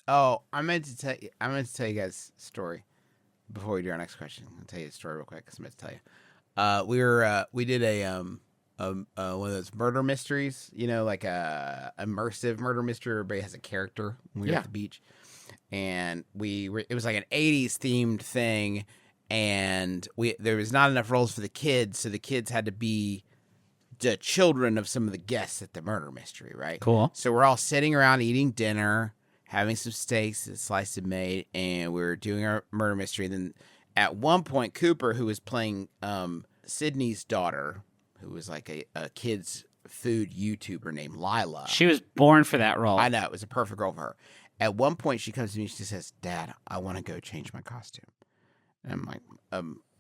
Oh, I meant to tell you. I meant to tell you guys a story before we do our next question. I'll tell you a story real quick because I meant to tell you. We did a one of those murder mysteries. You know, like a immersive murder mystery. Everybody has a character. When we were at the beach, and it was like an '80s themed thing, and there was not enough roles for the kids, so the kids had to be the children of some of the guests at the murder mystery, right? Cool. So we're all sitting around eating dinner, having some steaks, a slice of meat, and we're doing our murder mystery. Then at one point, Cooper, who was playing Sydney's daughter, who was like a kid's food YouTuber named Lilah. She was born for that role. I know. It was a perfect role for her. At one point, she comes to me and she says, "Dad, I want to go change my costume." And I'm like,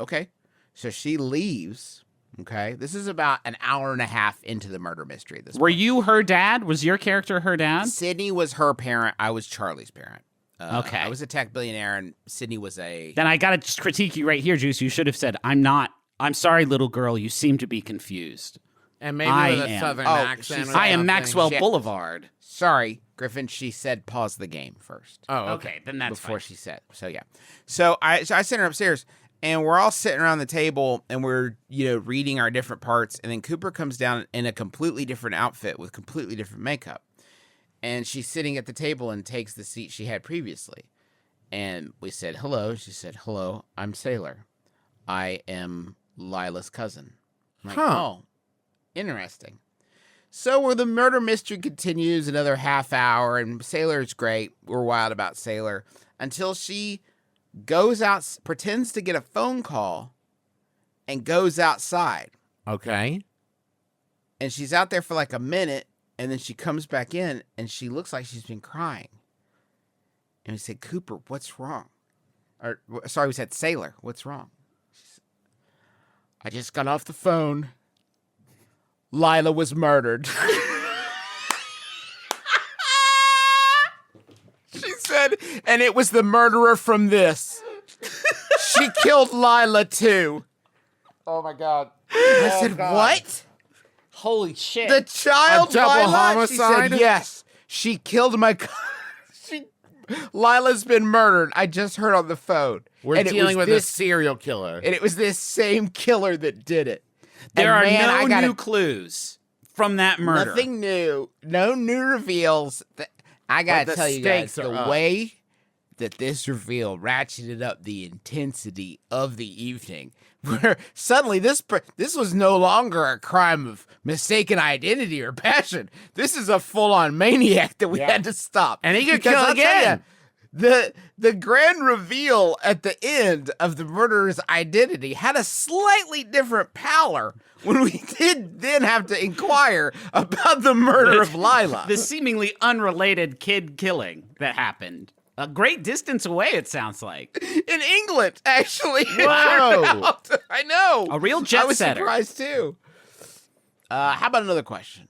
okay. So she leaves. Okay, this is about an hour and a half into the murder mystery. Were you her dad? Was your character her dad? Sydney was her parent. I was Charlie's parent. Okay. I was a tech billionaire, and Sydney was a... Then I gotta just critique you right here, Juice. You should have said, I'm sorry, little girl. You seem to be confused. And maybe with a southern accent. I am Maxwell Boulevard. Sorry, Griffin. She said pause the game first. Oh, okay. Then that's before fine. she said. So yeah. So I sent her upstairs. And we're all sitting around the table, and we're, reading our different parts. And then Cooper comes down in a completely different outfit with completely different makeup. And she's sitting at the table and takes the seat she had previously. And we said, hello. She said, hello, I'm Sailor. I am Lilah's cousin. I'm like, oh, interesting. So where the murder mystery continues another half hour, and Sailor's great. We're wild about Sailor. Until she goes out, pretends to get a phone call, and goes outside. Okay. And she's out there for like a minute, and then she comes back in, and she looks like she's been crying. And we said, Cooper, what's wrong? Or, sorry, we said, Sailor, what's wrong? Said, I just got off the phone. Lilah was murdered. She said, and it was the murderer from this. She killed Lilah, too. Oh, my God. I said, what? Holy shit. The child A double Lilah? homicide? She said, yes. She killed my... Lilah's been murdered. I just heard on the phone. We're dealing with a serial killer. And it was this same killer that did it. There are no new clues from that murder. Nothing new. No new reveals. I got to tell you guys, the way that this reveal ratcheted up the intensity of the evening, where suddenly this was no longer a crime of mistaken identity or passion. This is a full-on maniac that we had to stop. And he could kill again. The grand reveal at the end of the murderer's identity had a slightly different pallor when we did then have to inquire about the murder of Lilah. The seemingly unrelated kid killing that happened. A great distance away, it sounds like. In England, actually. Whoa. I know. A real jet setter. I was surprised, too. How about another question?